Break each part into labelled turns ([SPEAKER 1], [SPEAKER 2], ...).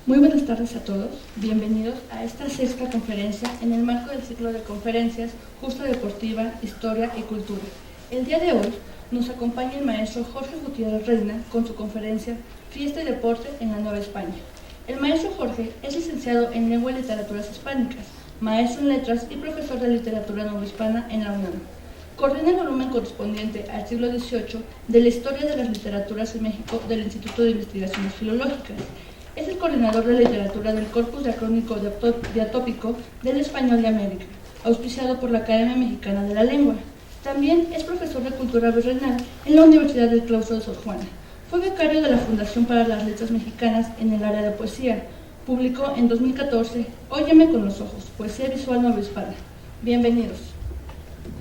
[SPEAKER 1] Muy buenas tardes a todos, bienvenidos a esta sexta conferencia en el marco del ciclo de conferencias Justa Deportiva, Historia y Cultura. El día de hoy nos acompaña el maestro Jorge Gutiérrez Reina con su conferencia Fiesta y Deporte en la Nueva España. El maestro Jorge es licenciado en Lengua y Literaturas Hispánicas, maestro en Letras y profesor de Literatura Novohispana en la UNAM. Coordina el volumen correspondiente al siglo XVIII de la Historia de las Literaturas en México del Instituto de Investigaciones Filológicas. Es el coordinador de literatura del Corpus Diacrónico Diatópico del Español de América, auspiciado por la Academia Mexicana de la Lengua. También es profesor de Cultura Virreinal en la Universidad del Claustro de Sor Juana. Fue becario de la Fundación para las Letras Mexicanas en el área de poesía. Publicó en 2014 Óyeme con los ojos, poesía visual novohispana. Bienvenidos.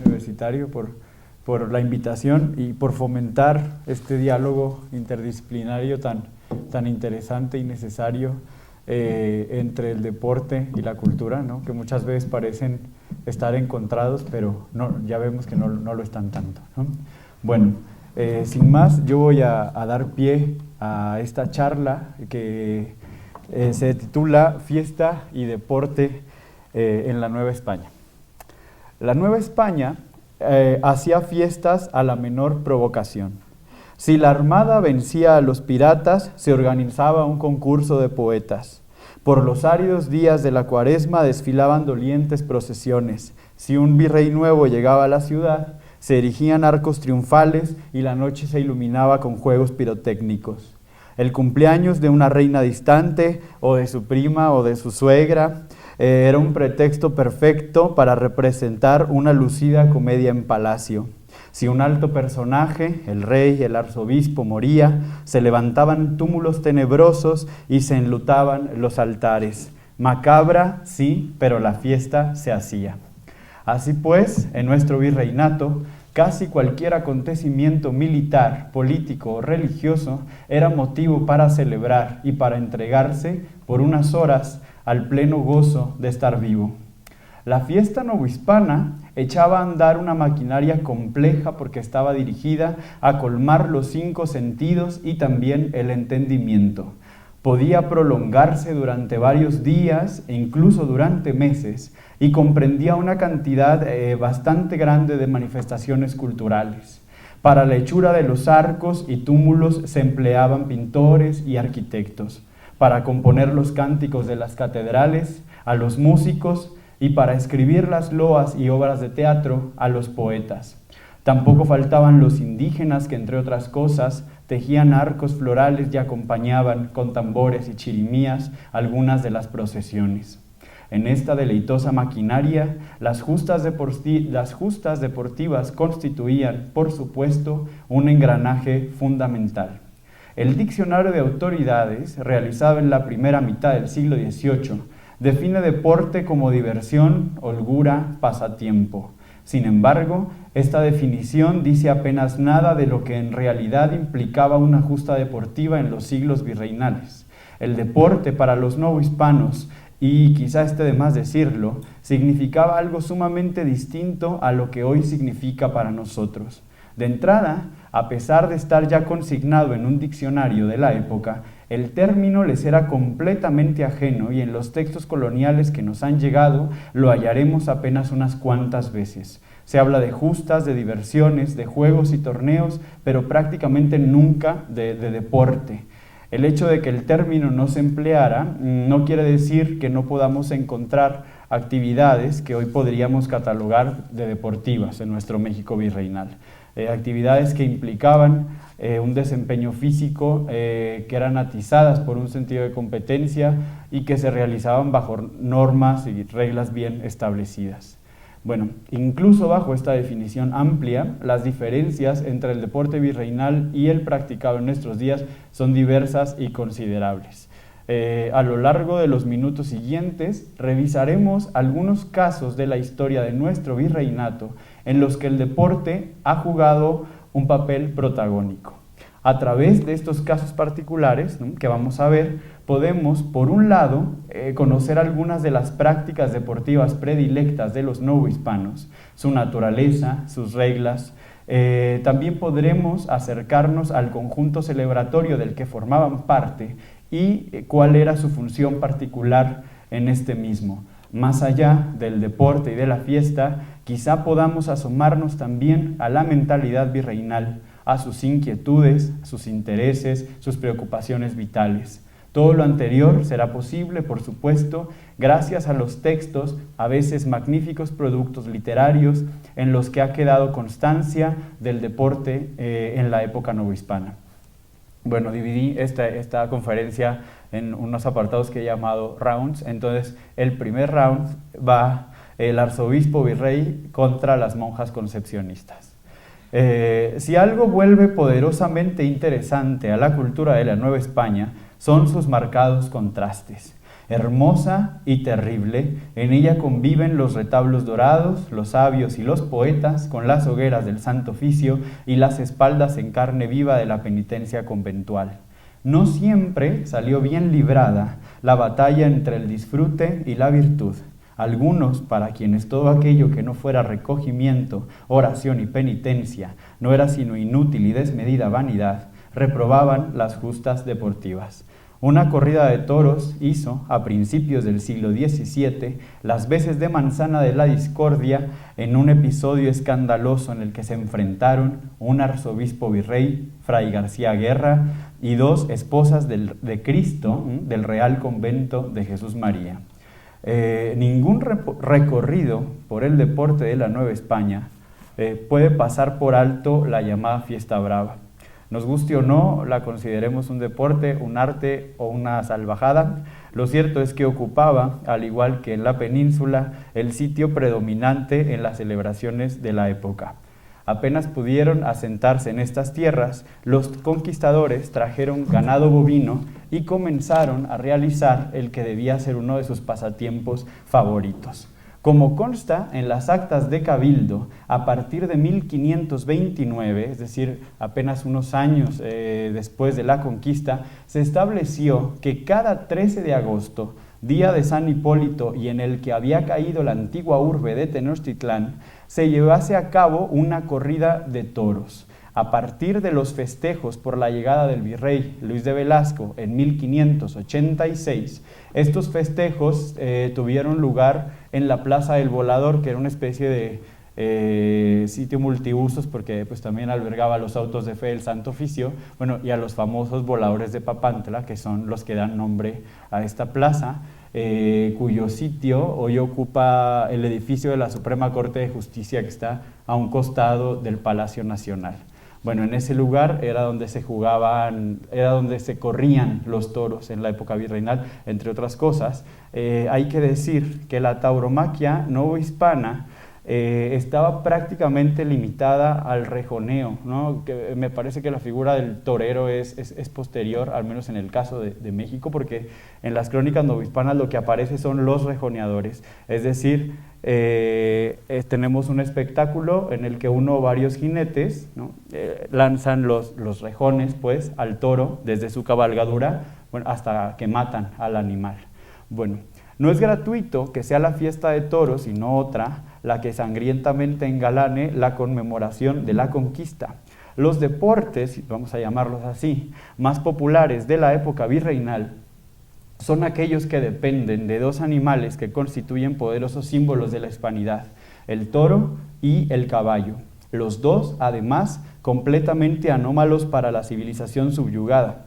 [SPEAKER 2] Universitario por la invitación y por fomentar este diálogo interdisciplinario tan interesante y necesario entre el deporte y la cultura, ¿no? Que muchas veces parecen estar encontrados, pero no, ya vemos que no lo están tanto, ¿no? Bueno, sin más, yo voy a dar pie a esta charla que se titula Fiesta y Deporte en la Nueva España. La Nueva España hacía fiestas a la menor provocación. Si la armada vencía a los piratas, se organizaba un concurso de poetas. Por los áridos días de la Cuaresma desfilaban dolientes procesiones. Si un virrey nuevo llegaba a la ciudad, se erigían arcos triunfales y la noche se iluminaba con juegos pirotécnicos. El cumpleaños de una reina distante, o de su prima o de su suegra, era un pretexto perfecto para representar una lucida comedia en palacio. Si un alto personaje, el rey, el arzobispo, moría, se levantaban túmulos tenebrosos y se enlutaban los altares. Macabra, sí, pero la fiesta se hacía. Así pues, en nuestro virreinato, casi cualquier acontecimiento militar, político o religioso era motivo para celebrar y para entregarse por unas horas al pleno gozo de estar vivo. La fiesta novohispana echaba a andar una maquinaria compleja porque estaba dirigida a colmar los 5 sentidos y también el entendimiento. Podía prolongarse durante varios días e incluso durante meses y comprendía una cantidad bastante grande de manifestaciones culturales. Para la hechura de los arcos y túmulos se empleaban pintores y arquitectos, para componer los cánticos de las catedrales, a los músicos, y para escribir las loas y obras de teatro, a los poetas. Tampoco faltaban los indígenas que, entre otras cosas, tejían arcos florales y acompañaban con tambores y chirimías algunas de las procesiones. En esta deleitosa maquinaria, las justas deportivas constituían, por supuesto, un engranaje fundamental. El Diccionario de Autoridades, realizado en la primera mitad del siglo XVIII, define deporte como diversión, holgura, pasatiempo. Sin embargo, esta definición dice apenas nada de lo que en realidad implicaba una justa deportiva en los siglos virreinales. El deporte para los novohispanos, y quizá esté de más decirlo, significaba algo sumamente distinto a lo que hoy significa para nosotros. De entrada, a pesar de estar ya consignado en un diccionario de la época, el término les era completamente ajeno y en los textos coloniales que nos han llegado lo hallaremos apenas unas cuantas veces. Se habla de justas, de diversiones, de juegos y torneos, pero prácticamente nunca de deporte. El hecho de que el término no se empleara no quiere decir que no podamos encontrar actividades que hoy podríamos catalogar de deportivas en nuestro México virreinal. Actividades que implicaban un desempeño físico, que eran atizadas por un sentido de competencia y que se realizaban bajo normas y reglas bien establecidas. Bueno, incluso bajo esta definición amplia, las diferencias entre el deporte virreinal y el practicado en nuestros días son diversas y considerables. A lo largo de los minutos siguientes revisaremos algunos casos de la historia de nuestro virreinato en los que el deporte ha jugado un papel protagónico. A través de estos casos particulares, ¿no?, que vamos a ver, podemos, por un lado, conocer algunas de las prácticas deportivas predilectas de los novohispanos, su naturaleza, sus reglas. También podremos acercarnos al conjunto celebratorio del que formaban parte y cuál era su función particular en este mismo. Más allá del deporte y de la fiesta, quizá podamos asomarnos también a la mentalidad virreinal, a sus inquietudes, sus intereses, sus preocupaciones vitales. Todo lo anterior será posible, por supuesto, gracias a los textos, a veces magníficos productos literarios, en los que ha quedado constancia del deporte en la época novohispana. Bueno, dividí esta conferencia en unos apartados que he llamado rounds. Entonces, el primer round va el arzobispo virrey contra las monjas concepcionistas. Si algo vuelve poderosamente interesante a la cultura de la Nueva España, son sus marcados contrastes. Hermosa y terrible, en ella conviven los retablos dorados, los sabios y los poetas, con las hogueras del Santo Oficio y las espaldas en carne viva de la penitencia conventual. No siempre salió bien librada la batalla entre el disfrute y la virtud. Algunos, para quienes todo aquello que no fuera recogimiento, oración y penitencia no era sino inútil y desmedida vanidad, reprobaban las justas deportivas. Una corrida de toros hizo, a principios del siglo XVII, las veces de manzana de la discordia en un episodio escandaloso en el que se enfrentaron un arzobispo virrey, Fray García Guerra, y dos esposas de Cristo del Real Convento de Jesús María. Ningún recorrido por el deporte de la Nueva España puede pasar por alto la llamada Fiesta Brava. Nos guste o no, la consideremos un deporte, un arte o una salvajada, lo cierto es que ocupaba, al igual que en la península, el sitio predominante en las celebraciones de la época. Apenas pudieron asentarse en estas tierras, los conquistadores trajeron ganado bovino y comenzaron a realizar el que debía ser uno de sus pasatiempos favoritos. Como consta en las actas de Cabildo, a partir de 1529, es decir, apenas unos años después de la conquista, se estableció que cada 13 de agosto, día de San Hipólito y en el que había caído la antigua urbe de Tenochtitlán, se llevase a cabo una corrida de toros. A partir de los festejos por la llegada del virrey Luis de Velasco en 1586, estos festejos tuvieron lugar en la Plaza del Volador, que era una especie de sitio multiusos porque pues, también albergaba los autos de fe del Santo Oficio, bueno, y a los famosos voladores de Papantla, que son los que dan nombre a esta plaza, cuyo sitio hoy ocupa el edificio de la Suprema Corte de Justicia, que está a un costado del Palacio Nacional. Bueno, en ese lugar era donde se corrían los toros en la época virreinal, entre otras cosas. Hay que decir que la tauromaquia novohispana estaba prácticamente limitada al rejoneo, ¿no? Que me parece que la figura del torero es posterior, al menos en el caso de México, porque en las crónicas novohispanas lo que aparece son los rejoneadores, es decir, tenemos un espectáculo en el que uno o varios jinetes, ¿no? Lanzan los rejones pues, al toro desde su cabalgadura, bueno, hasta que matan al animal. Bueno, no es gratuito que sea la fiesta de toros, sino otra, la que sangrientamente engalane la conmemoración de la conquista. Los deportes, vamos a llamarlos así, más populares de la época virreinal son aquellos que dependen de dos animales que constituyen poderosos símbolos de la hispanidad, el toro y el caballo. Los dos, además, completamente anómalos para la civilización subyugada.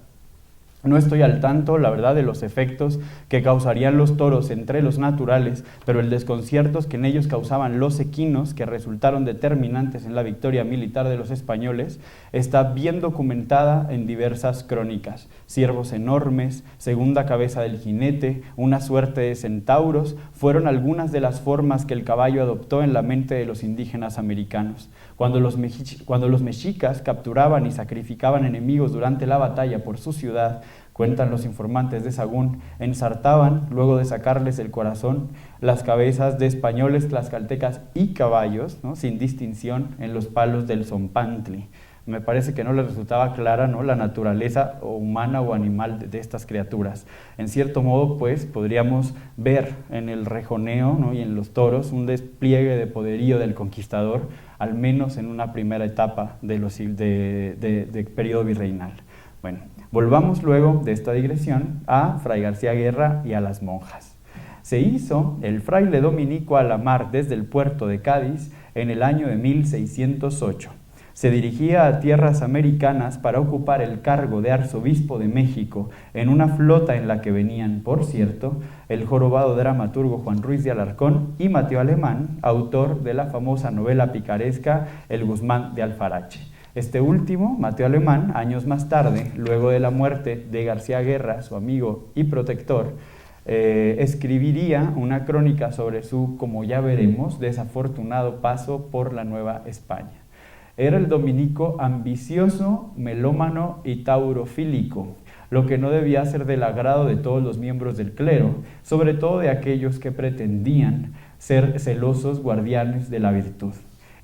[SPEAKER 2] No estoy al tanto, la verdad, de los efectos que causarían los toros entre los naturales, pero el desconcierto que en ellos causaban los equinos, que resultaron determinantes en la victoria militar de los españoles, está bien documentada en diversas crónicas. Ciervos enormes, segunda cabeza del jinete, una suerte de centauros, fueron algunas de las formas que el caballo adoptó en la mente de los indígenas americanos. Cuando los mexicas capturaban y sacrificaban enemigos durante la batalla por su ciudad, cuentan los informantes de Sahagún, ensartaban, luego de sacarles el corazón, las cabezas de españoles, tlaxcaltecas y caballos, ¿no? Sin distinción, en los palos del Zompantli. Me parece que no les resultaba clara, ¿no?, la naturaleza humana o animal de estas criaturas. En cierto modo, pues, podríamos ver en el rejoneo, ¿no?, y en los toros un despliegue de poderío del conquistador, al menos en una primera etapa de periodo virreinal. Bueno, Volvamos luego de esta digresión a Fray García Guerra y a las monjas. Se hizo el fraile dominico a la mar desde el puerto de Cádiz en el año de 1608. Se dirigía a tierras americanas para ocupar el cargo de arzobispo de México en una flota en la que venían, por cierto, el jorobado dramaturgo Juan Ruiz de Alarcón y Mateo Alemán, autor de la famosa novela picaresca El Guzmán de Alfarache. Este último, Mateo Alemán, años más tarde, luego de la muerte de García Guerra, su amigo y protector, escribiría una crónica sobre su, como ya veremos, desafortunado paso por la Nueva España. Era el dominico ambicioso, melómano y taurofílico, lo que no debía ser del agrado de todos los miembros del clero, sobre todo de aquellos que pretendían ser celosos guardianes de la virtud.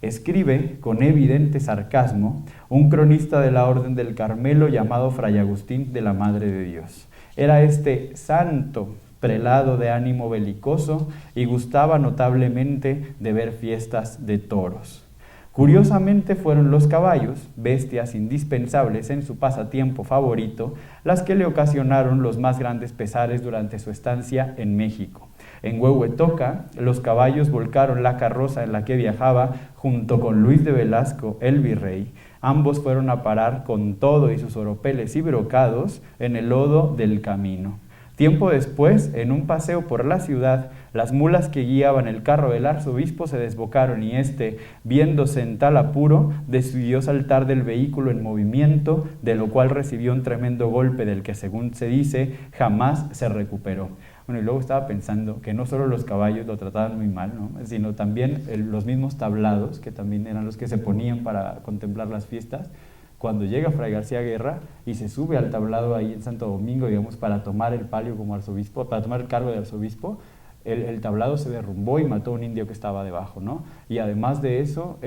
[SPEAKER 2] Escribe, con evidente sarcasmo, un cronista de la Orden del Carmelo llamado Fray Agustín de la Madre de Dios. Era este santo prelado de ánimo belicoso y gustaba notablemente de ver fiestas de toros. Curiosamente fueron los caballos, bestias indispensables en su pasatiempo favorito, las que le ocasionaron los más grandes pesares durante su estancia en México. En Huehuetoca, los caballos volcaron la carroza en la que viajaba junto con Luis de Velasco, el virrey. Ambos fueron a parar con todo y sus oropeles y brocados en el lodo del camino. Tiempo después, en un paseo por la ciudad, las mulas que guiaban el carro del arzobispo se desbocaron y éste, viéndose en tal apuro, decidió saltar del vehículo en movimiento, de lo cual recibió un tremendo golpe del que, según se dice, jamás se recuperó. Bueno, y luego estaba pensando que no solo los caballos lo trataban muy mal, ¿no?, sino también los mismos tablados, que también eran los que se ponían para contemplar las fiestas. Cuando llega Fray García Guerra y se sube al tablado ahí en Santo Domingo, digamos, para tomar el palio como arzobispo, para tomar el cargo de arzobispo, el tablado se derrumbó y mató a un indio que estaba debajo, ¿no? Y además de eso,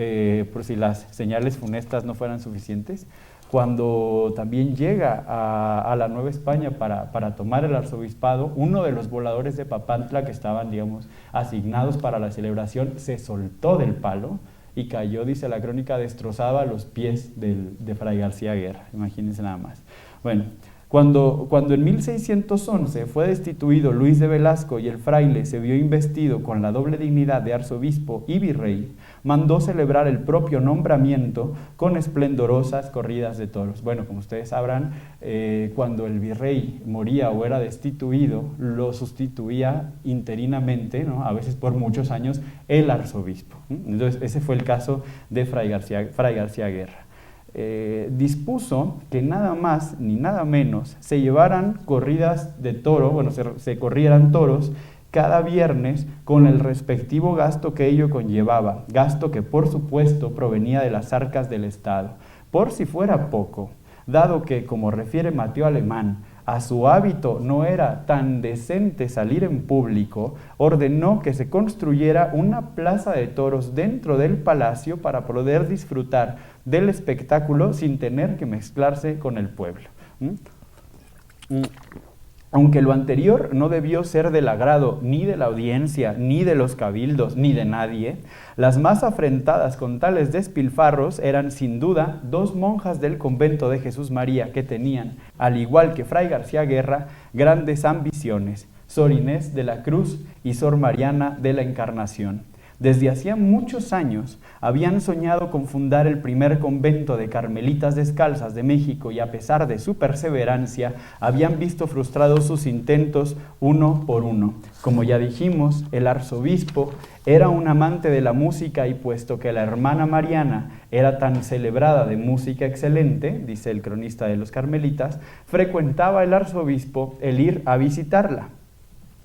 [SPEAKER 2] por si las señales funestas no fueran suficientes, cuando también llega a la Nueva España para tomar el arzobispado, uno de los voladores de Papantla que estaban, digamos, asignados para la celebración, se soltó del palo y cayó, dice la crónica, destrozaba a los pies de Fray García Guerra. Imagínense nada más. Bueno, cuando en 1611 fue destituido Luis de Velasco y el fraile se vio investido con la doble dignidad de arzobispo y virrey, mandó celebrar el propio nombramiento con esplendorosas corridas de toros. Bueno, como ustedes sabrán, cuando el virrey moría o era destituido, lo sustituía interinamente, ¿no?, a veces por muchos años, el arzobispo. Entonces, ese fue el caso de Fray García Guerra. Dispuso que nada más ni nada menos se llevaran corridas de toro, bueno, se corrieran toros cada viernes con el respectivo gasto que ello conllevaba, gasto que por supuesto provenía de las arcas del Estado. Por si fuera poco, dado que, como refiere Mateo Alemán, a su hábito no era tan decente salir en público, ordenó que se construyera una plaza de toros dentro del palacio para poder disfrutar del espectáculo sin tener que mezclarse con el pueblo. Aunque lo anterior no debió ser del agrado ni de la audiencia, ni de los cabildos, ni de nadie, las más afrentadas con tales despilfarros eran sin duda dos monjas del convento de Jesús María que tenían, al igual que Fray García Guerra, grandes ambiciones, Sor Inés de la Cruz y Sor Mariana de la Encarnación. Desde hacía muchos años habían soñado con fundar el primer convento de carmelitas descalzas de México y a pesar de su perseverancia habían visto frustrados sus intentos uno por uno. Como ya dijimos, el arzobispo era un amante de la música y puesto que la hermana Mariana era tan celebrada de música excelente, dice el cronista de los carmelitas, frecuentaba el arzobispo el ir a visitarla.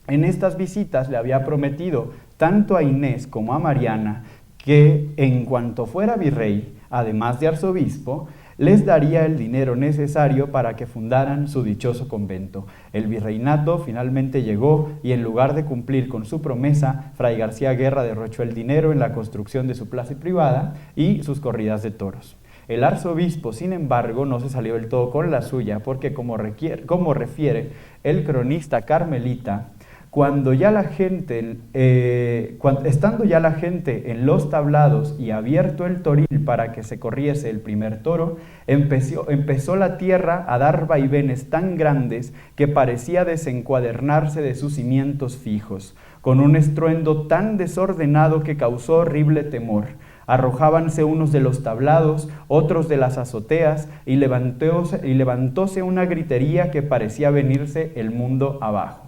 [SPEAKER 2] En estas visitas le había prometido tanto a Inés como a Mariana que en cuanto fuera virrey, además de arzobispo, les daría el dinero necesario para que fundaran su dichoso convento. El virreinato finalmente llegó y en lugar de cumplir con su promesa, Fray García Guerra derrochó el dinero en la construcción de su plaza privada y sus corridas de toros. El arzobispo, sin embargo, no se salió del todo con la suya porque, como refiere el cronista carmelita, Estando ya la gente en los tablados y abierto el toril para que se corriese el primer toro, empezó la tierra a dar vaivenes tan grandes que parecía desencuadernarse de sus cimientos fijos, con un estruendo tan desordenado que causó horrible temor. Arrojábanse unos de los tablados, otros de las azoteas, y levantóse una gritería que parecía venirse el mundo abajo.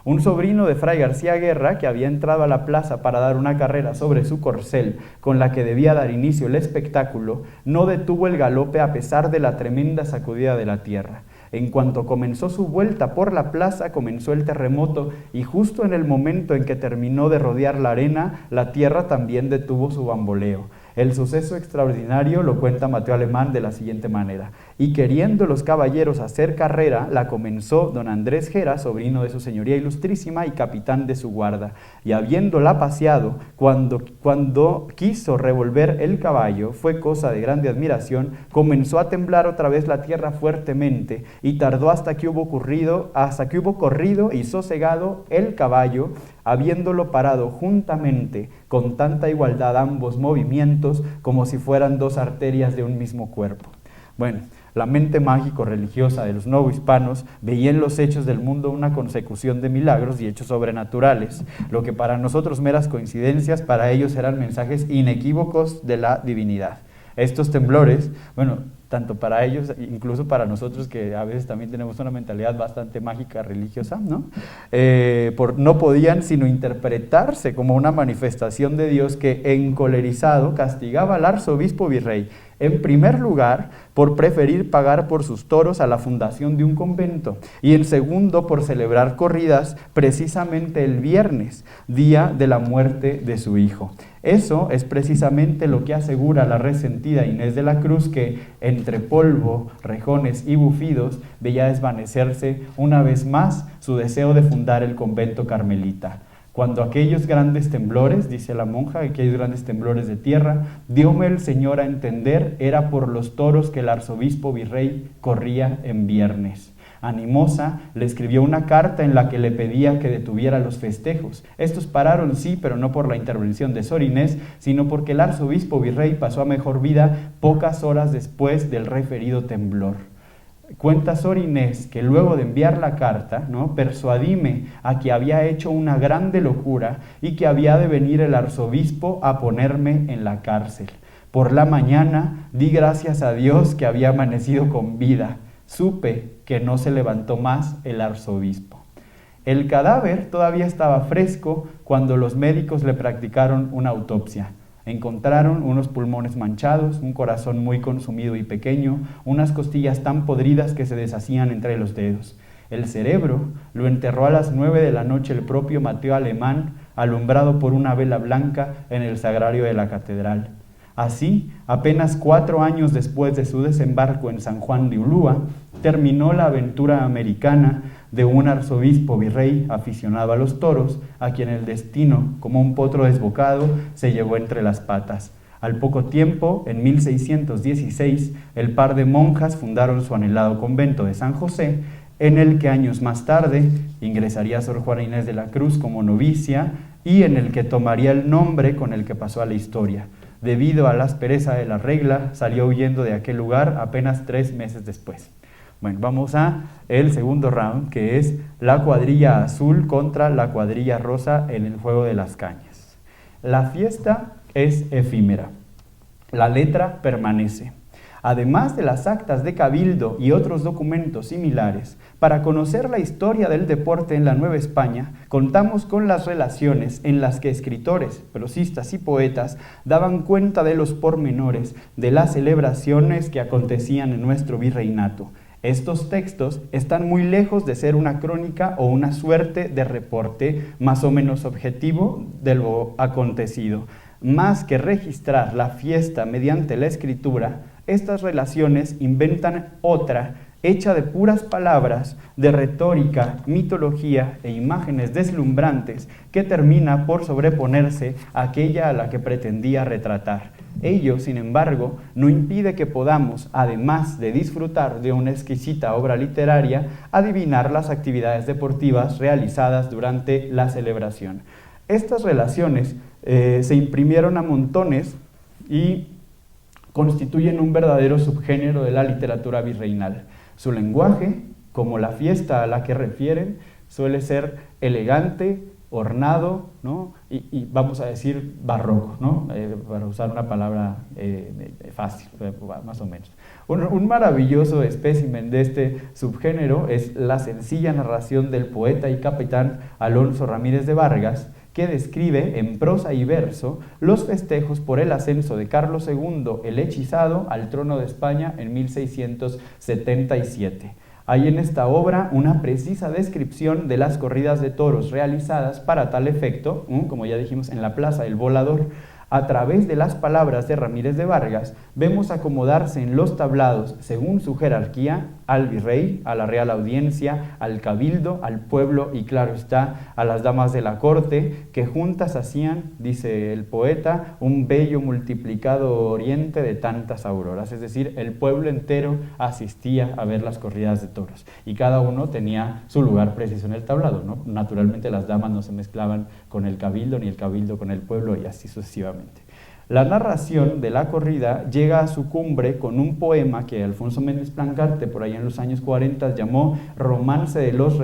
[SPEAKER 2] Un sobrino de Fray García Guerra, que había entrado a la plaza para dar una carrera sobre su corcel, con la que debía dar inicio el espectáculo, no detuvo el galope a pesar de la tremenda sacudida de la tierra. En cuanto comenzó su vuelta por la plaza, comenzó el terremoto, y justo en el momento en que terminó de rodear la arena, la tierra también detuvo su bamboleo. El suceso extraordinario lo cuenta Mateo Alemán de la siguiente manera: y queriendo los caballeros hacer carrera, la comenzó don Andrés Gera, sobrino de su señoría ilustrísima y capitán de su guarda, y habiéndola paseado, cuando quiso revolver el caballo, fue cosa de grande admiración, comenzó a temblar otra vez la tierra fuertemente, y tardó hasta que hubo corrido y sosegado el caballo, habiéndolo parado juntamente con tanta igualdad ambos movimientos como si fueran dos arterias de un mismo cuerpo. Bueno, la mente mágico-religiosa de los novohispanos veía en los hechos del mundo una consecución de milagros y hechos sobrenaturales. Lo que para nosotros meras coincidencias, para ellos eran mensajes inequívocos de la divinidad. Estos temblores, bueno, tanto para ellos, incluso para nosotros que a veces también tenemos una mentalidad bastante mágica religiosa, ¿no? No podían sino interpretarse como una manifestación de Dios que, encolerizado, castigaba al arzobispo virrey, en primer lugar, por preferir pagar por sus toros a la fundación de un convento, y en segundo, por celebrar corridas precisamente el viernes, día de la muerte de su hijo. Eso es precisamente lo que asegura la resentida Inés de la Cruz, que entre polvo, rejones y bufidos veía desvanecerse una vez más su deseo de fundar el convento carmelita. Cuando aquellos grandes temblores, dice la monja, aquellos grandes temblores de tierra, dióme el Señor a entender, era por los toros que el arzobispo virrey corría en viernes. Animosa le escribió una carta en la que le pedía que detuviera los festejos. Estos pararon, sí, pero no por la intervención de Sor Inés, sino porque el arzobispo virrey pasó a mejor vida pocas horas después del referido temblor. Cuenta Sor Inés que luego de enviar la carta, ¿no?, persuadíme a que había hecho una grande locura y que había de venir el arzobispo a ponerme en la cárcel. Por la mañana di gracias a Dios que había amanecido con vida. Supe que no se levantó más el arzobispo. El cadáver todavía estaba fresco cuando los médicos le practicaron una autopsia. Encontraron unos pulmones manchados, un corazón muy consumido y pequeño, unas costillas tan podridas que se deshacían entre los dedos. El cerebro lo enterró a las 9 de la noche el propio Mateo Alemán, alumbrado por una vela blanca en el sagrario de la catedral. Así, apenas 4 años después de su desembarco en San Juan de Ulúa, terminó la aventura americana de un arzobispo virrey aficionado a los toros, a quien el destino, como un potro desbocado, se llevó entre las patas. Al poco tiempo, en 1616, el par de monjas fundaron su anhelado convento de San José, en el que años más tarde ingresaría Sor Juana Inés de la Cruz como novicia y en el que tomaría el nombre con el que pasó a la historia. Debido a la aspereza de la regla, salió huyendo de aquel lugar apenas 3 meses después. Bueno, vamos a el segundo round, que es la cuadrilla azul contra la cuadrilla rosa en el juego de las cañas. La fiesta es efímera. La letra permanece. Además de las actas de cabildo y otros documentos similares, para conocer la historia del deporte en la Nueva España, contamos con las relaciones en las que escritores, prosistas y poetas daban cuenta de los pormenores de las celebraciones que acontecían en nuestro virreinato. Estos textos están muy lejos de ser una crónica o una suerte de reporte más o menos objetivo de lo acontecido. Más que registrar la fiesta mediante la escritura, estas relaciones inventan otra hecha de puras palabras, de retórica, mitología e imágenes deslumbrantes que termina por sobreponerse a aquella a la que pretendía retratar. Ello, sin embargo, no impide que podamos, además de disfrutar de una exquisita obra literaria, adivinar las actividades deportivas realizadas durante la celebración. Estas relaciones se imprimieron a montones y constituyen un verdadero subgénero de la literatura virreinal. Su lenguaje, como la fiesta a la que refieren, suele ser elegante, ornado, ¿no? y vamos a decir barroco, ¿no? Para usar una palabra fácil, más o menos. Un maravilloso espécimen de este subgénero es la sencilla narración del poeta y capitán Alonso Ramírez de Vargas, que describe en prosa y verso los festejos por el ascenso de Carlos II el Hechizado al trono de España en 1677. Hay en esta obra una precisa descripción de las corridas de toros realizadas para tal efecto, como ya dijimos, en la Plaza del Volador. A través de las palabras de Ramírez de Vargas, vemos acomodarse en los tablados, según su jerarquía, al virrey, a la Real Audiencia, al cabildo, al pueblo y, claro está, a las damas de la corte, que juntas hacían, dice el poeta, un bello multiplicado oriente de tantas auroras. Es decir, el pueblo entero asistía a ver las corridas de toros y cada uno tenía su lugar preciso en el tablado, ¿no? Naturalmente las damas no se mezclaban con el cabildo, ni el cabildo con el pueblo y así sucesivamente. La narración de la corrida llega a su cumbre con un poema que Alfonso Méndez Plancarte, por allá en los años 40, llamó Romance de los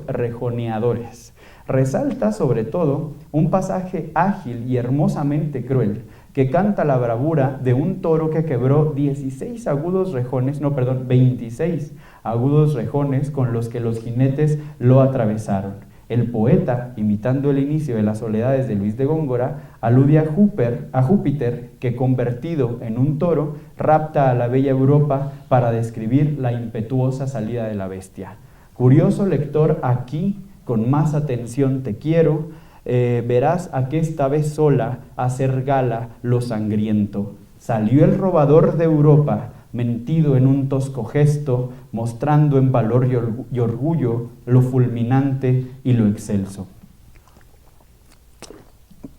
[SPEAKER 2] Rejoneadores. Resalta sobre todo un pasaje ágil y hermosamente cruel, que canta la bravura de un toro que quebró 26 agudos rejones, 26 agudos rejones con los que los jinetes lo atravesaron. El poeta, imitando el inicio de las Soledades de Luis de Góngora, alude a Júpiter, que convertido en un toro, rapta a la bella Europa para describir la impetuosa salida de la bestia. Curioso lector, aquí, con más atención te quiero, verás a que esta vez sola hacer gala lo sangriento. Salió el robador de Europa, mentido en un tosco gesto, mostrando en valor y orgullo lo fulminante y lo excelso.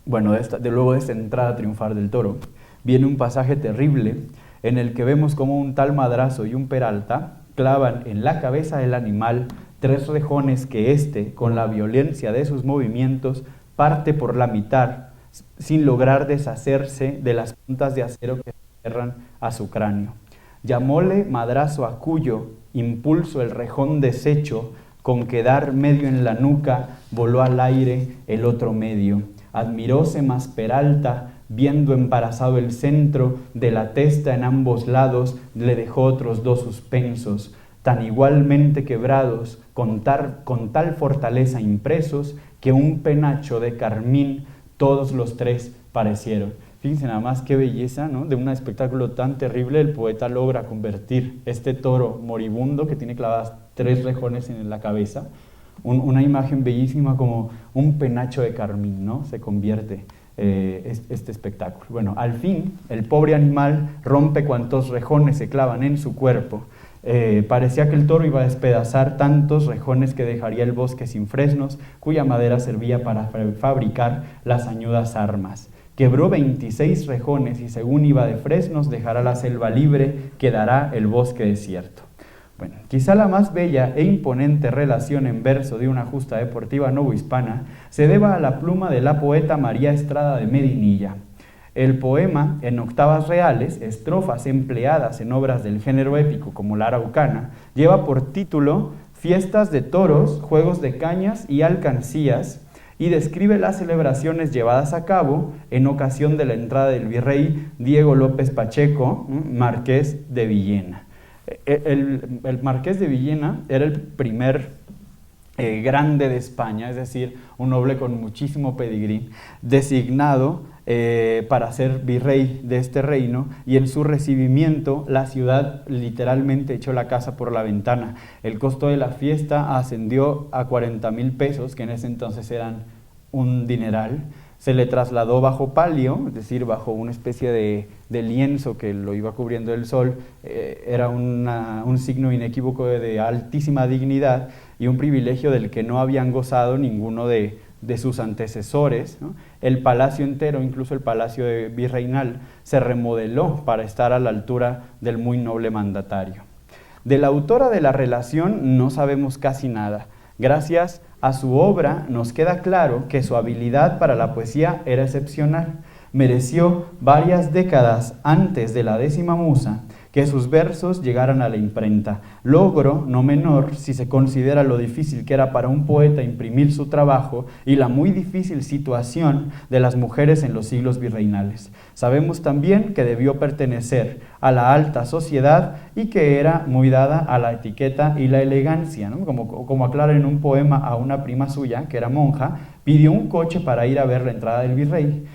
[SPEAKER 2] Bueno, luego de esta entrada triunfal del toro, viene un pasaje terrible en el que vemos como un tal Madrazo y un Peralta clavan en la cabeza del animal 3 rejones que con la violencia de sus movimientos, parte por la mitad, sin lograr deshacerse de las puntas de acero que aferran a su cráneo. Llamóle Madrazo a Cuyo, impulso el rejón deshecho, con quedar medio en la nuca, voló al aire el otro medio. Admiróse más Peralta, viendo embarazado el centro, de la testa en ambos lados, le dejó otros 2 suspensos, tan igualmente quebrados, con tal fortaleza impresos, que un penacho de carmín todos los 3 parecieron. Fíjense nada más qué belleza, ¿no? De un espectáculo tan terrible, el poeta logra convertir este toro moribundo que tiene clavadas 3 rejones en la cabeza, una imagen bellísima como un penacho de carmín, ¿no? Se convierte este espectáculo. Bueno, al fin, el pobre animal rompe cuantos rejones se clavan en su cuerpo. Parecía que el toro iba a despedazar tantos rejones que dejaría el bosque sin fresnos, cuya madera servía para fabricar las añudas armas. Quebró 26 rejones y según iba de fresnos dejará la selva libre, quedará el bosque desierto. Bueno, quizá la más bella e imponente relación en verso de una justa deportiva novohispana se deba a la pluma de la poeta María Estrada de Medinilla. El poema, en octavas reales, estrofas empleadas en obras del género épico como la araucana, lleva por título Fiestas de toros, juegos de cañas y alcancías, y describe las celebraciones llevadas a cabo en ocasión de la entrada del virrey Diego López Pacheco, marqués de Villena. El marqués de Villena era el primer grande de España, es decir, un noble con muchísimo pedigrí, designado para ser virrey de este reino, y en su recibimiento la ciudad literalmente echó la casa por la ventana. El costo de la fiesta ascendió a 40,000 pesos, que en ese entonces eran un dineral. se le trasladó bajo palio, es decir, bajo una especie de lienzo que lo iba cubriendo el sol. Era un signo inequívoco de altísima dignidad y un privilegio del que no habían gozado ninguno de sus antecesores, ¿no? El palacio entero, incluso el palacio virreinal, se remodeló para estar a la altura del muy noble mandatario. De la autora de la relación no sabemos casi nada. Gracias a su obra nos queda claro que su habilidad para la poesía era excepcional. Mereció varias décadas antes de la 10ª musa que sus versos llegaran a la imprenta, logro no menor si se considera lo difícil que era para un poeta imprimir su trabajo y la muy difícil situación de las mujeres en los siglos virreinales. Sabemos también que debió pertenecer a la alta sociedad y que era muy dada a la etiqueta y la elegancia, ¿no? Como aclara en un poema a una prima suya, que era monja, pidió un coche para ir a ver la entrada del virrey,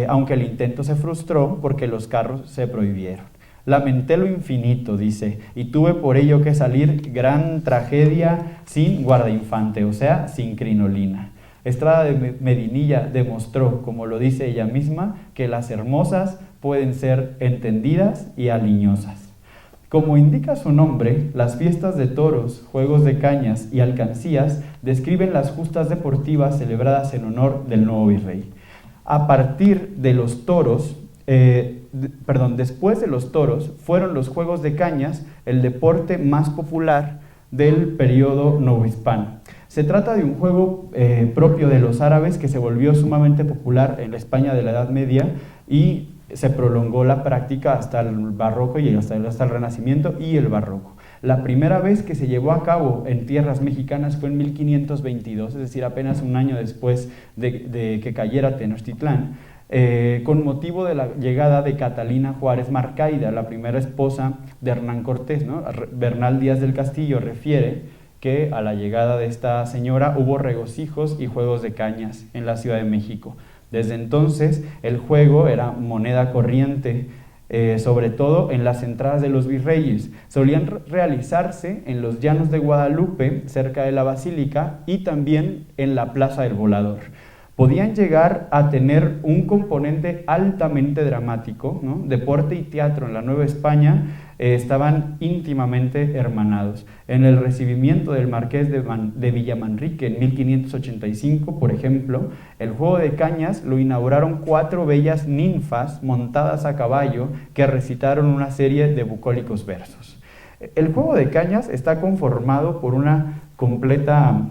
[SPEAKER 2] aunque el intento se frustró porque los carros se prohibieron. Lamenté lo infinito, dice, y tuve por ello que salir gran tragedia sin guardainfante, o sea, sin crinolina. Estrada de Medinilla demostró, como lo dice ella misma, que las hermosas pueden ser entendidas y aliñosas. Como indica su nombre, las fiestas de toros, juegos de cañas y alcancías describen las justas deportivas celebradas en honor del nuevo virrey. A partir de los toros, después de los toros, fueron los juegos de cañas el deporte más popular del periodo novohispano. Se trata de un juego propio de los árabes que se volvió sumamente popular en la España de la Edad Media y se prolongó la práctica hasta el barroco y hasta el Renacimiento y el barroco. La primera vez que se llevó a cabo en tierras mexicanas fue en 1522, es decir, apenas un año después de que cayera Tenochtitlán, con motivo de la llegada de Catalina Juárez Marcaida, la primera esposa de Hernán Cortés, ¿no? Bernal Díaz del Castillo refiere que a la llegada de esta señora hubo regocijos y juegos de cañas en la Ciudad de México. Desde entonces el juego era moneda corriente, sobre todo en las entradas de los virreyes. Solían realizarse en los llanos de Guadalupe, cerca de la Basílica, y también en la Plaza del Volador. Podían llegar a tener un componente altamente dramático, ¿no? Deporte y teatro en la Nueva España estaban íntimamente hermanados. En el recibimiento del marqués de Villamanrique en 1585, por ejemplo, el juego de cañas lo inauguraron 4 bellas ninfas montadas a caballo que recitaron una serie de bucólicos versos. El juego de cañas está conformado por una compleja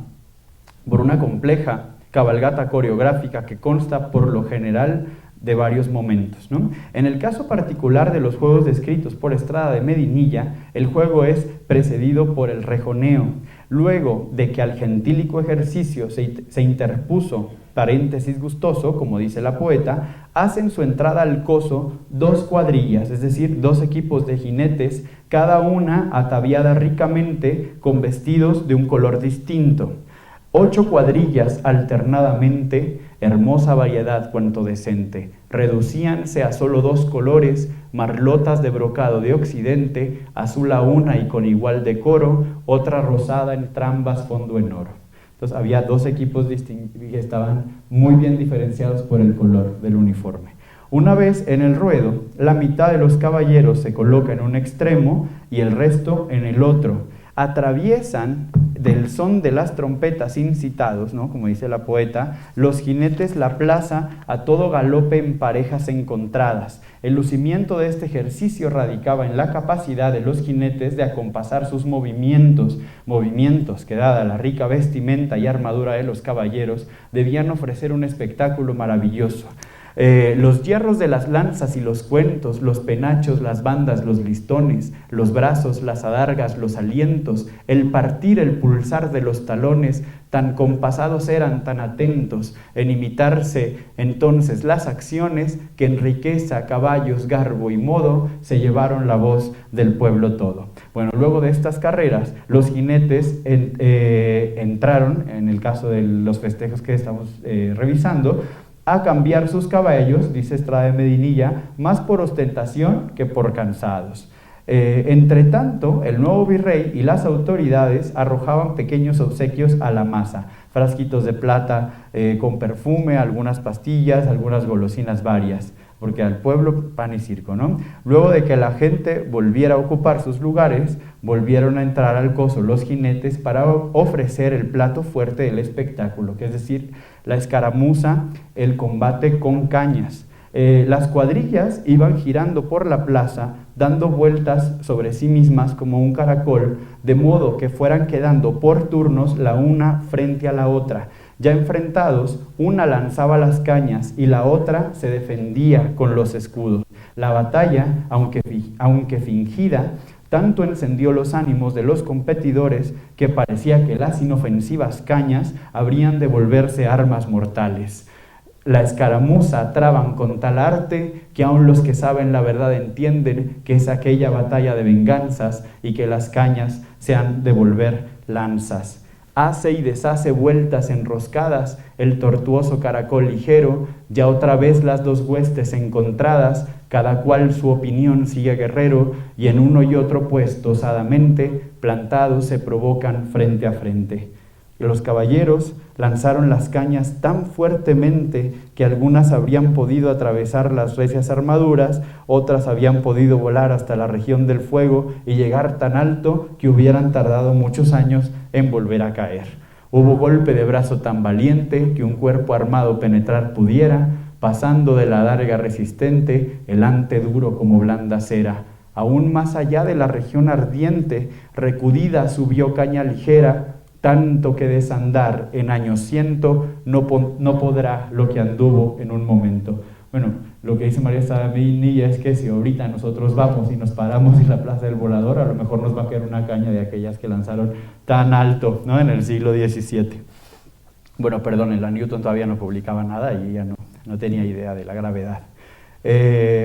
[SPEAKER 2] cabalgata coreográfica que consta por lo general de varios momentos, ¿no? En el caso particular de los juegos descritos por Estrada de Medinilla, el juego es precedido por el rejoneo. Luego de que al gentílico ejercicio se interpuso paréntesis gustoso, como dice la poeta, hacen su entrada al coso 2 cuadrillas, es decir, 2 equipos de jinetes, cada una ataviada ricamente con vestidos de un color distinto. 8 cuadrillas alternadamente, hermosa variedad cuanto decente, reducíanse a solo 2 colores, marlotas de brocado de occidente, azul a una y con igual decoro, otra rosada en trambas fondo en oro. Entonces había 2 equipos que estaban muy bien diferenciados por el color del uniforme. Una vez en el ruedo, la mitad de los caballeros se coloca en un extremo y el resto en el otro. Atraviesan del son de las trompetas incitados, ¿no? Como dice la poeta, los jinetes la plaza a todo galope en parejas encontradas. El lucimiento de este ejercicio radicaba en la capacidad de los jinetes de acompasar sus movimientos que, dada la rica vestimenta y armadura de los caballeros, debían ofrecer un espectáculo maravilloso. Los hierros de las lanzas y los cuentos, los penachos, las bandas, los listones, los brazos, las adargas, los alientos, el partir, el pulsar de los talones, tan compasados eran, tan atentos en imitarse entonces las acciones, que en riqueza, caballos, garbo y modo se llevaron la voz del pueblo todo. Bueno, luego de estas carreras, los jinetes entraron, en el caso de los festejos que estamos revisando, a cambiar sus caballos, dice Estrada de Medinilla, más por ostentación que por cansados. Entre tanto, el nuevo virrey y las autoridades arrojaban pequeños obsequios a la masa, frasquitos de plata con perfume, algunas pastillas, algunas golosinas varias, porque al pueblo pan y circo, ¿no? Luego de que la gente volviera a ocupar sus lugares, volvieron a entrar al coso los jinetes para ofrecer el plato fuerte del espectáculo, que es decir, la escaramuza, el combate con cañas. Las cuadrillas iban girando por la plaza, dando vueltas sobre sí mismas como un caracol, de modo que fueran quedando por turnos la una frente a la otra. Ya enfrentados, una lanzaba las cañas y la otra se defendía con los escudos. La batalla, aunque fingida, tanto encendió los ánimos de los competidores que parecía que las inofensivas cañas habrían de volverse armas mortales. La escaramuza traban con tal arte que aun los que saben la verdad entienden que es aquella batalla de venganzas y que las cañas se han de volver lanzas. Hace y deshace vueltas enroscadas el tortuoso caracol ligero, ya otra vez las dos huestes encontradas, cada cual su opinión sigue guerrero, y en uno y otro puesto osadamente, plantados se provocan frente a frente. Los caballeros lanzaron las cañas tan fuertemente que algunas habrían podido atravesar las recias armaduras, otras habían podido volar hasta la región del fuego y llegar tan alto que hubieran tardado muchos años en volver a caer. Hubo golpe de brazo tan valiente que un cuerpo armado penetrar pudiera, pasando de la adarga resistente el ante duro como blanda cera. Aún más allá de la región ardiente, recudida subió caña ligera, tanto que desandar en años 100 no podrá lo que anduvo en un momento. Bueno, lo que dice María Sabinilla es que si ahorita nosotros vamos y nos paramos en la Plaza del Volador, a lo mejor nos va a caer una caña de aquellas que lanzaron tan alto, ¿no?, en el siglo XVII. Bueno, perdón, la Newton todavía no publicaba nada y ella no tenía idea de la gravedad.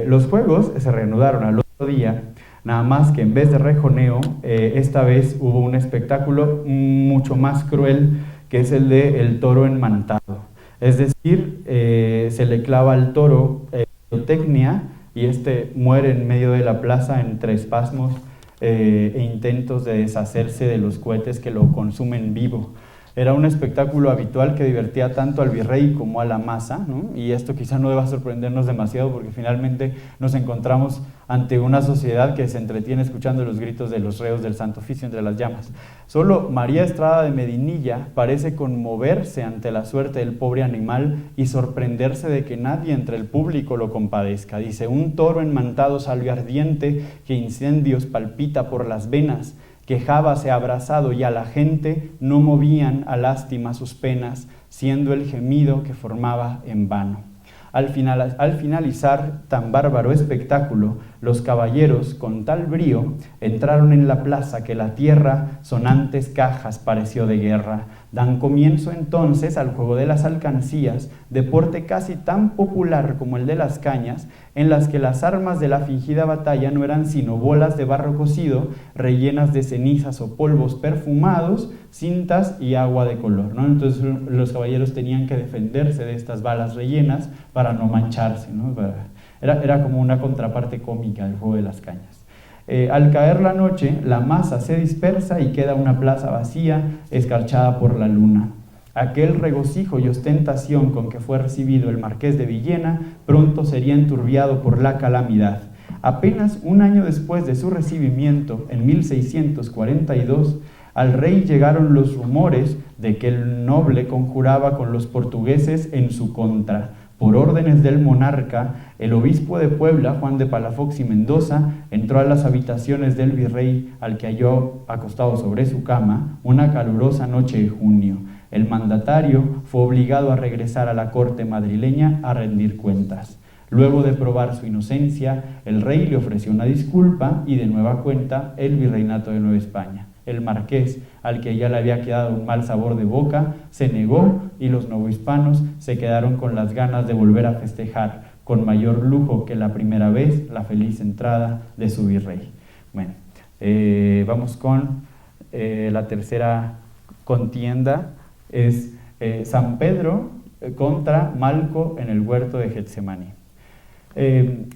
[SPEAKER 2] Los juegos se reanudaron al otro día, nada más que en vez de rejoneo, esta vez hubo un espectáculo mucho más cruel, que es el de el toro enmantado. Es decir, se le clava al toro pirotecnia y este muere en medio de la plaza entre espasmos e intentos de deshacerse de los cohetes que lo consumen vivo. Era un espectáculo habitual que divertía tanto al virrey como a la masa, ¿no? Y esto quizá no deba sorprendernos demasiado porque finalmente nos encontramos ante una sociedad que se entretiene escuchando los gritos de los reos del Santo Oficio entre las llamas. Solo María Estrada de Medinilla parece conmoverse ante la suerte del pobre animal y sorprenderse de que nadie entre el público lo compadezca. Dice: un toro enmantado salió ardiente que incendios palpita por las venas, quejábase abrazado y a la gente no movían a lástima sus penas, siendo el gemido que formaba en vano. Al finalizar tan bárbaro espectáculo, los caballeros, con tal brío, entraron en la plaza que la tierra, sonantes cajas, pareció de guerra. Dan comienzo entonces al juego de las alcancías, deporte casi tan popular como el de las cañas, en las que las armas de la fingida batalla no eran sino bolas de barro cocido, rellenas de cenizas o polvos perfumados, cintas y agua de color, ¿no? Entonces los caballeros tenían que defenderse de estas balas rellenas para no mancharse, ¿no? Era como una contraparte cómica del juego de las cañas. Al caer la noche, la masa se dispersa y queda una plaza vacía, escarchada por la luna. Aquel regocijo y ostentación con que fue recibido el marqués de Villena pronto sería enturbiado por la calamidad. Apenas un año después de su recibimiento, en 1642, al rey llegaron los rumores de que el noble conjuraba con los portugueses en su contra. Por órdenes del monarca, el obispo de Puebla, Juan de Palafox y Mendoza, entró a las habitaciones del virrey, al que halló acostado sobre su cama, una calurosa noche de junio. El mandatario fue obligado a regresar a la corte madrileña a rendir cuentas. Luego de probar su inocencia, el rey le ofreció una disculpa y de nueva cuenta el virreinato de Nueva España. El marqués, al que ya le había quedado un mal sabor de boca, se negó y los novohispanos se quedaron con las ganas de volver a festejar con mayor lujo que la primera vez la feliz entrada de su virrey. Bueno, vamos con la tercera contienda, es San Pedro contra Malco en el huerto de Getsemaní.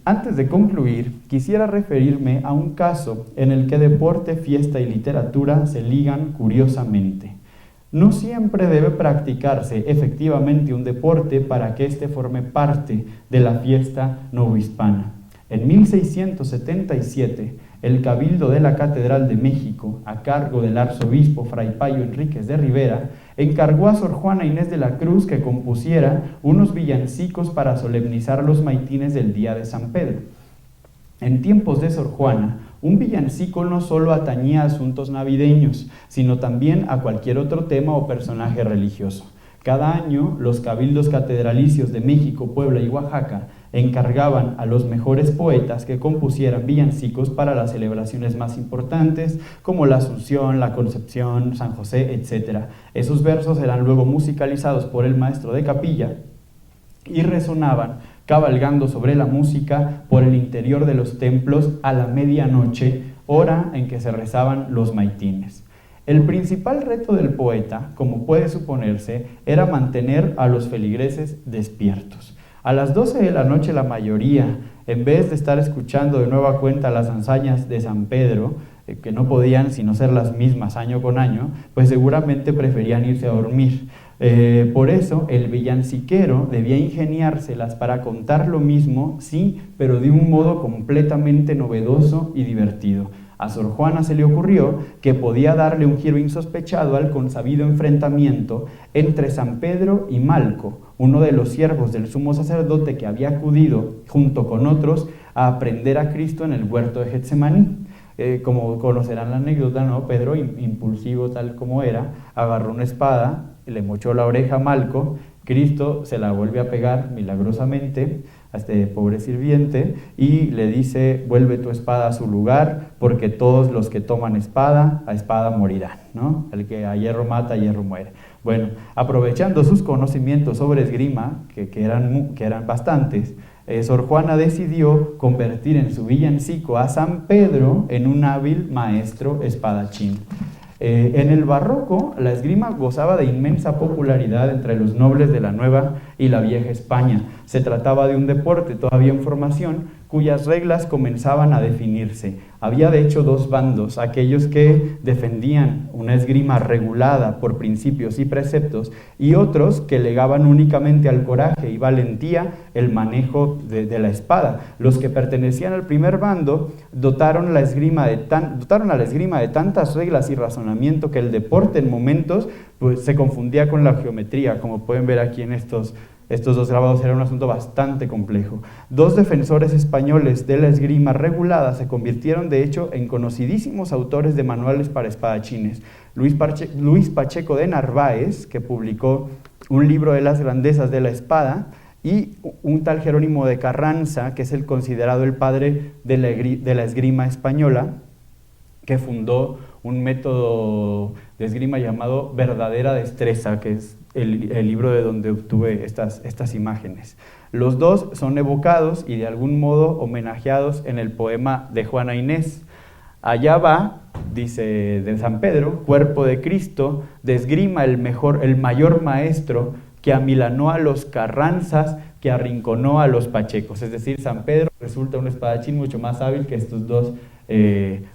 [SPEAKER 2] Antes de concluir, quisiera referirme a un caso en el que deporte, fiesta y literatura se ligan curiosamente. No siempre debe practicarse efectivamente un deporte para que éste forme parte de la fiesta novohispana. En 1677, el Cabildo de la Catedral de México, a cargo del arzobispo Fray Payo Enríquez de Rivera, encargó a Sor Juana Inés de la Cruz que compusiera unos villancicos para solemnizar los maitines del día de San Pedro. En tiempos de Sor Juana, un villancico no solo atañía a asuntos navideños, sino también a cualquier otro tema o personaje religioso. Cada año, los cabildos catedralicios de México, Puebla y Oaxaca encargaban a los mejores poetas que compusieran villancicos para las celebraciones más importantes, como la Asunción, la Concepción, San José, etc. Esos versos eran luego musicalizados por el maestro de capilla y resonaban, cabalgando sobre la música por el interior de los templos a la medianoche, hora en que se rezaban los maitines. El principal reto del poeta, como puede suponerse, era mantener a los feligreses despiertos. A las 12 de la noche la mayoría, en vez de estar escuchando de nueva cuenta las hazañas de San Pedro, que no podían sino ser las mismas año con año, pues seguramente preferían irse a dormir. Por eso el villanciquero debía ingeniárselas para contar lo mismo, sí, pero de un modo completamente novedoso y divertido. A Sor Juana se le ocurrió que podía darle un giro insospechado al consabido enfrentamiento entre San Pedro y Malco, uno de los siervos del sumo sacerdote que había acudido, junto con otros, a aprender a Cristo en el huerto de Getsemaní. Como conocerán la anécdota, ¿no? Pedro, impulsivo tal como era, agarró una espada, le mochó la oreja a Malco, Cristo se la vuelve a pegar milagrosamente a este pobre sirviente y le dice: vuelve tu espada a su lugar, porque todos los que toman espada, a espada morirán, ¿no? El que a hierro mata, a hierro muere. Bueno, aprovechando sus conocimientos sobre esgrima, que eran bastantes, Sor Juana decidió convertir en su villancico a San Pedro en un hábil maestro espadachín. En el barroco, la esgrima gozaba de inmensa popularidad entre los nobles de la Nueva y la Vieja España. Se trataba de un deporte todavía en formación, cuyas reglas comenzaban a definirse. Había de hecho dos bandos: aquellos que defendían una esgrima regulada por principios y preceptos, y otros que legaban únicamente al coraje y valentía el manejo de la espada. Los que pertenecían al primer bando dotaron a la esgrima de tantas reglas y razonamiento que el deporte en momentos pues, se confundía con la geometría, como pueden ver aquí en estos dos grabados. Era un asunto bastante complejo. Dos defensores españoles de la esgrima regulada se convirtieron de hecho en conocidísimos autores de manuales para espadachines. Luis Pacheco de Narváez, que publicó un libro de las grandezas de la espada, y un tal Jerónimo de Carranza, que es el considerado el padre de la esgrima española, que fundó un método de esgrima llamado Verdadera Destreza, que es el libro de donde obtuve estas imágenes. Los dos son evocados y de algún modo homenajeados en el poema de Juana Inés. Allá va, dice de San Pedro, cuerpo de Cristo, de esgrima el mayor maestro, que amilanó a los Carranzas, que arrinconó a los Pachecos. Es decir, San Pedro resulta un espadachín mucho más hábil que estos dos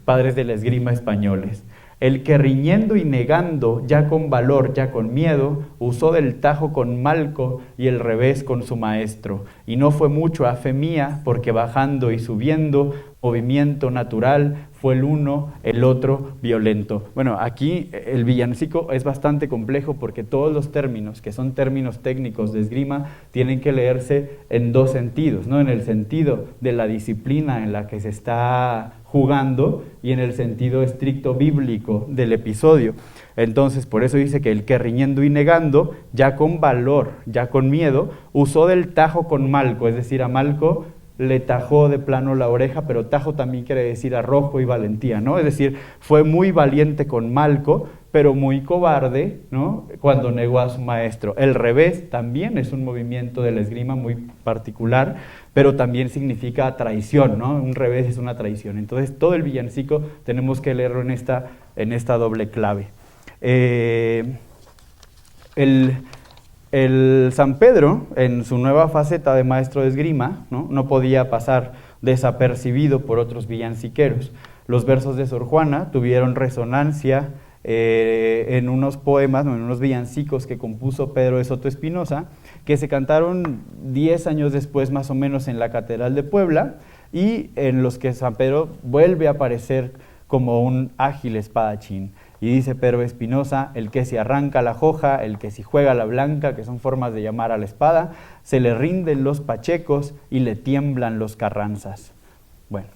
[SPEAKER 2] padres de la esgrima españoles. El que riñendo y negando, ya con valor, ya con miedo, usó del tajo con Malco y el revés con su maestro. Y no fue mucho a fe mía, porque bajando y subiendo, movimiento natural, fue el uno, el otro violento. Bueno, aquí el villancico es bastante complejo porque todos los términos, que son términos técnicos de esgrima, tienen que leerse en dos sentidos, ¿no? En el sentido de la disciplina en la que se está jugando y en el sentido estricto bíblico del episodio. Entonces, por eso dice que el que riñendo y negando, ya con valor, ya con miedo, usó del tajo con Malco, es decir, a Malco le tajó de plano la oreja, pero tajo también quiere decir arrojo y valentía, ¿no? Es decir, fue muy valiente con Malco, pero muy cobarde, ¿no? Cuando negó a su maestro. El revés también es un movimiento de la esgrima muy particular, pero también significa traición, ¿no? Un revés es una traición. Entonces, todo el villancico tenemos que leerlo en esta doble clave. El el San Pedro, en su nueva faceta de maestro de esgrima, no podía pasar desapercibido por otros villanciqueros. Los versos de Sor Juana tuvieron resonancia en unos poemas, en unos villancicos que compuso Pedro de Soto Espinosa, que se cantaron 10 años después más o menos en la Catedral de Puebla, y en los que San Pedro vuelve a aparecer como un ágil espadachín. Y dice Pedro Espinosa: el que se arranca la joja, el que si juega la blanca, que son formas de llamar a la espada, se le rinden los pachecos y le tiemblan los carranzas. Bueno,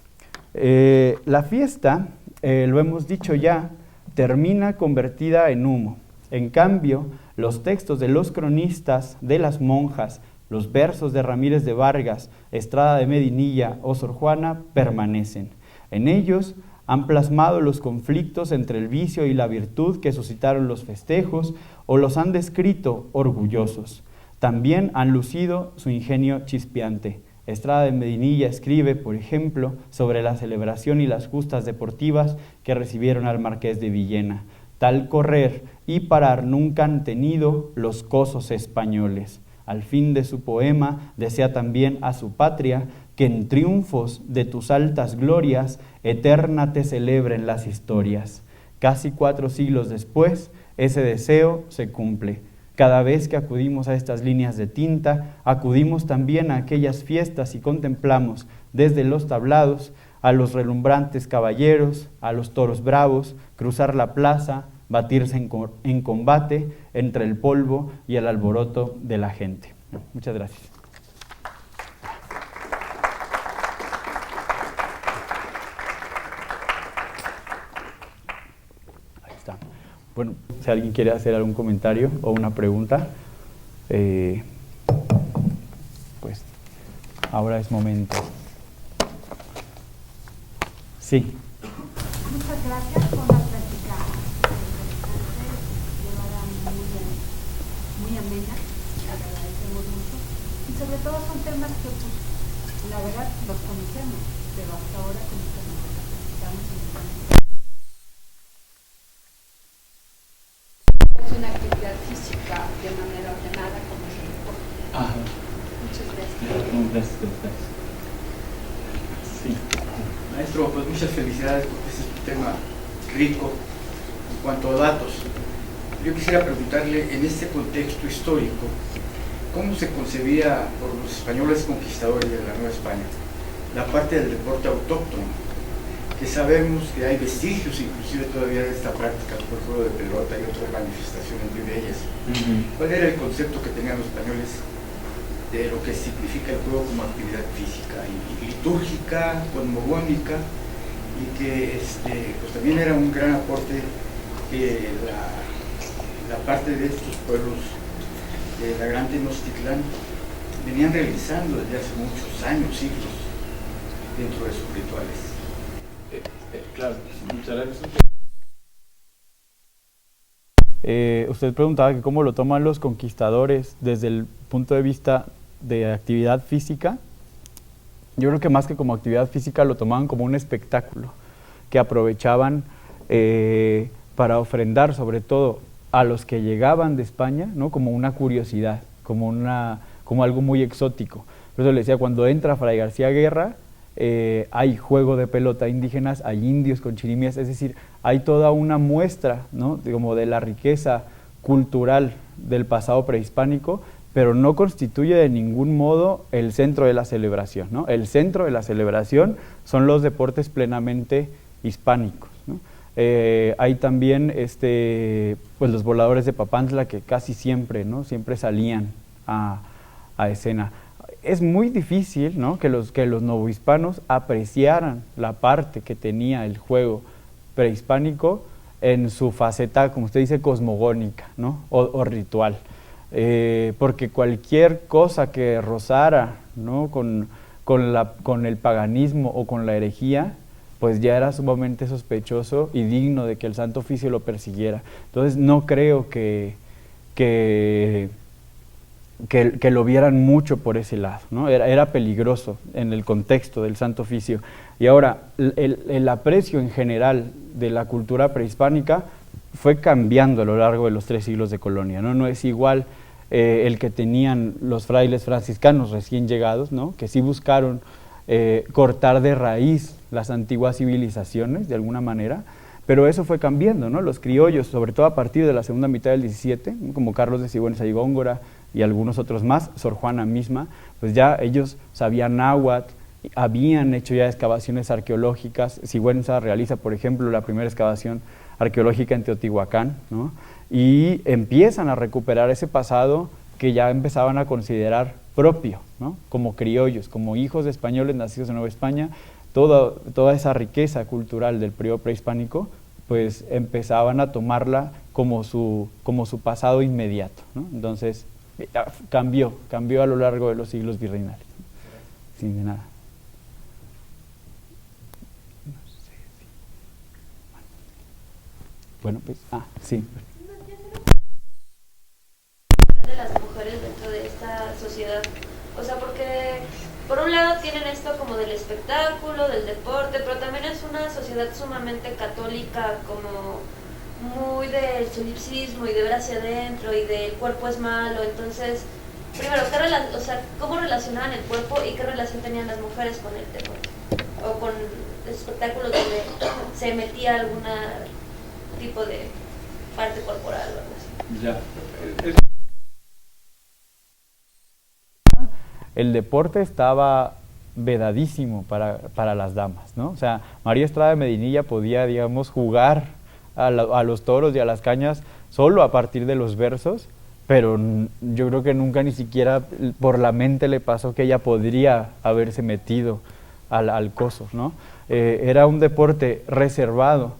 [SPEAKER 2] la fiesta, lo hemos dicho ya, termina convertida en humo. En cambio, los textos de los cronistas, de las monjas, los versos de Ramírez de Vargas, Estrada de Medinilla o Sor Juana permanecen. En ellos han plasmado los conflictos entre el vicio y la virtud que suscitaron los festejos, o los han descrito orgullosos. También han lucido su ingenio chispeante. Estrada de Medinilla escribe, por ejemplo, sobre la celebración y las justas deportivas que recibieron al marqués de Villena. Tal correr y parar nunca han tenido los cosos españoles. Al fin de su poema desea también a su patria que en triunfos de tus altas glorias eterna te celebren las historias. Casi 4 siglos después, ese deseo se cumple. Cada vez que acudimos a estas líneas de tinta, acudimos también a aquellas fiestas y contemplamos desde los tablados a los relumbrantes caballeros, a los toros bravos, cruzar la plaza, batirse en combate entre el polvo y el alboroto de la gente. Muchas gracias. Ahí está. Bueno, si alguien quiere hacer algún comentario o una pregunta, pues ahora es momento. Sí.
[SPEAKER 3] Muchas gracias por la plática interesante, llevada muy amena, le agradecemos mucho. Y sobre todo son temas que, pues, la verdad, los conocemos, pero hasta ahora como que nos necesitamos es una actividad física de manera ordenada como es el deporte.
[SPEAKER 2] Ajá.
[SPEAKER 3] Muchas gracias.
[SPEAKER 2] Gracias. Sí.
[SPEAKER 4] Maestro, pues muchas felicidades porque este es un tema rico en cuanto a datos. Yo quisiera preguntarle, en este contexto histórico, ¿cómo se concebía por los españoles conquistadores de la Nueva España la parte del deporte autóctono? Que sabemos que hay vestigios inclusive todavía de esta práctica, por el juego de pelota y otras manifestaciones muy bellas. ¿Cuál era el concepto que tenían los españoles de lo que significa el juego como actividad física y litúrgica, cosmogónica, y que pues también era un gran aporte que la parte de estos pueblos de la Gran Tenochtitlán venían realizando desde hace muchos años, siglos, dentro de sus rituales?
[SPEAKER 2] Claro, muchas gracias. Usted preguntaba que cómo lo toman los conquistadores desde el punto de vista de actividad física. Yo creo que más que como actividad física lo tomaban como un espectáculo que aprovechaban para ofrendar sobre todo a los que llegaban de España, ¿no? Como una curiosidad, como algo muy exótico. Por eso le decía, cuando entra Fray García Guerra, hay juego de pelota indígenas, hay indios con chirimías, es decir, hay toda una muestra, ¿no? Como de la riqueza cultural del pasado prehispánico, pero no constituye de ningún modo el centro de la celebración, ¿no? El centro de la celebración son los deportes plenamente hispánicos, ¿no? Hay también pues los voladores de Papantla que casi siempre, ¿no? Siempre salían a escena. Es muy difícil, ¿no? que los novohispanos apreciaran la parte que tenía el juego prehispánico en su faceta, como usted dice, cosmogónica, ¿no? o ritual. Porque cualquier cosa que rozara, ¿no? con el paganismo o con la herejía, pues ya era sumamente sospechoso y digno de que el Santo Oficio lo persiguiera. Entonces no creo que lo vieran mucho por ese lado, ¿no? Era peligroso en el contexto del Santo Oficio. Y ahora, el aprecio en general de la cultura prehispánica fue cambiando a lo largo de los 3 siglos de colonia, ¿no? No es igual el que tenían los frailes franciscanos recién llegados, ¿no? Que sí buscaron cortar de raíz las antiguas civilizaciones de alguna manera, pero eso fue cambiando, ¿no? Los criollos, sobre todo a partir de la segunda mitad del 17, como Carlos de Sigüenza y Góngora y algunos otros más, Sor Juana misma, pues ya ellos sabían náhuatl, habían hecho ya excavaciones arqueológicas. Sigüenza realiza, por ejemplo, la primera excavación arqueológica en Teotihuacán, ¿no? Y empiezan a recuperar ese pasado que ya empezaban a considerar propio, ¿no? Como criollos, como hijos de españoles nacidos en Nueva España. Toda esa riqueza cultural del periodo prehispánico, pues empezaban a tomarla como su pasado inmediato, ¿no? Entonces cambió a lo largo de los siglos virreinales. Sin de nada. Bueno, pues, sí.
[SPEAKER 5] De las mujeres dentro de esta sociedad, o sea, porque por un lado tienen esto como del espectáculo, del deporte, pero también es una sociedad sumamente católica, como muy del solipsismo y de ver hacia adentro y del cuerpo es malo. Entonces, primero, ¿cómo relacionaban el cuerpo y qué relación tenían las mujeres con el deporte? O con espectáculos donde se metía algún tipo de parte corporal o algo así.
[SPEAKER 2] Ya. El deporte estaba vedadísimo para las damas, ¿no? O sea, María Estrada de Medinilla podía, digamos, jugar a los toros y a las cañas solo a partir de los versos, pero yo creo que nunca ni siquiera por la mente le pasó que ella podría haberse metido al coso, ¿no? Era un deporte reservado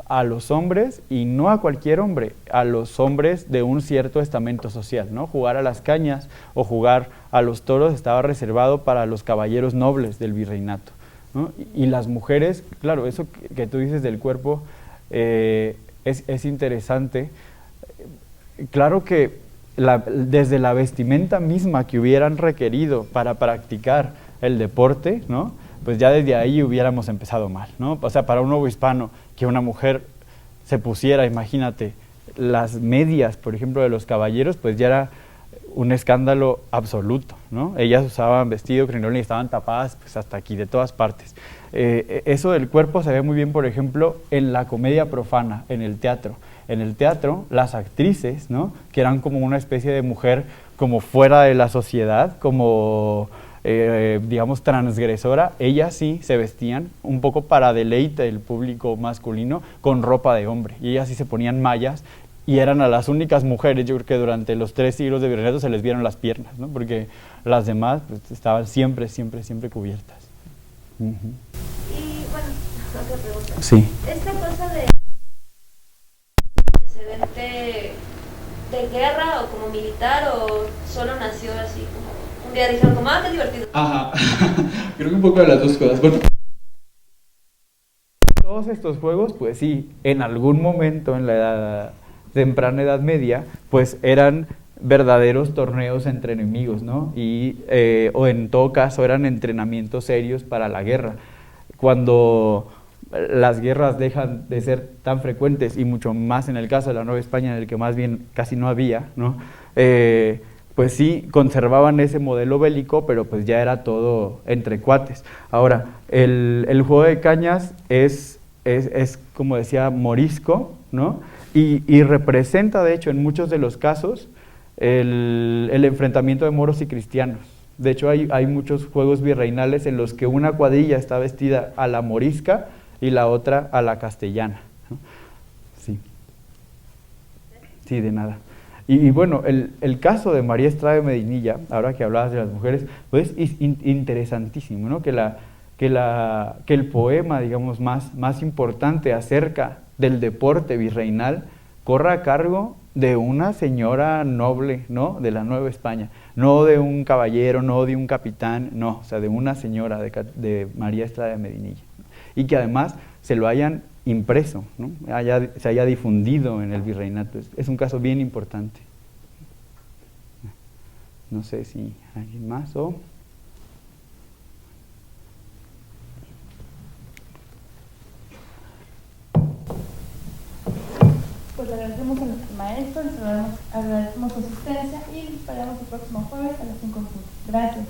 [SPEAKER 2] a los hombres y no a cualquier hombre, a los hombres de un cierto estamento social, ¿no? Jugar a las cañas o jugar a los toros estaba reservado para los caballeros nobles del virreinato, ¿no? Y las mujeres, claro, eso que tú dices del cuerpo es interesante. Claro que desde la vestimenta misma que hubieran requerido para practicar el deporte, ¿no? Pues ya desde ahí hubiéramos empezado mal, ¿no? O sea, para un nuevo hispano, que una mujer se pusiera, imagínate, las medias, por ejemplo, de los caballeros, pues ya era un escándalo absoluto, ¿no? Ellas usaban vestido, crinoline y estaban tapadas pues hasta aquí, de todas partes. Eso del cuerpo se ve muy bien, por ejemplo, en la comedia profana, en el teatro. En el teatro, las actrices, ¿no? Que eran como una especie de mujer como fuera de la sociedad, como digamos transgresora, ellas sí se vestían un poco para deleite del público masculino con ropa de hombre, y ellas sí se ponían mallas y eran a las únicas mujeres, yo creo que durante los 3 siglos de virreinato se les vieron las piernas, ¿no? Porque las demás pues, estaban siempre cubiertas.
[SPEAKER 5] Y bueno, otra pregunta.
[SPEAKER 2] Sí.
[SPEAKER 5] Esta cosa de antecedente de guerra o como militar, o solo nació así como un día dijeron como, qué divertido.
[SPEAKER 2] Ajá, creo que un poco de las dos cosas. Bueno, todos estos juegos, pues sí, en algún momento en la temprana Edad Media, pues eran verdaderos torneos entre enemigos, ¿no? O en todo caso eran entrenamientos serios para la guerra. Cuando las guerras dejan de ser tan frecuentes, y mucho más en el caso de la Nueva España, en el que más bien casi no había, ¿no? Pues sí, conservaban ese modelo bélico, pero pues ya era todo entre cuates. Ahora, el juego de cañas es como decía, morisco, ¿no? Y representa, de hecho, en muchos de los casos, el enfrentamiento de moros y cristianos. De hecho, hay muchos juegos virreinales en los que una cuadrilla está vestida a la morisca y la otra a la castellana, ¿no? Sí. Sí, de nada. Y bueno, el caso de María Estrada de Medinilla, ahora que hablabas de las mujeres, pues es interesantísimo, ¿no? Que el poema, digamos, más importante acerca del deporte virreinal corra a cargo de una señora noble, ¿no? De la Nueva España, no de un caballero, no de un capitán, no, o sea, de una señora de María Estrada de Medinilla, ¿no? Y que además se lo hayan impreso, ¿no? Se haya difundido en el virreinato. Es un caso bien importante. No sé si alguien más o...
[SPEAKER 1] pues le agradecemos al maestro, agradecemos su asistencia y esperamos el próximo jueves a las 5:00. Gracias.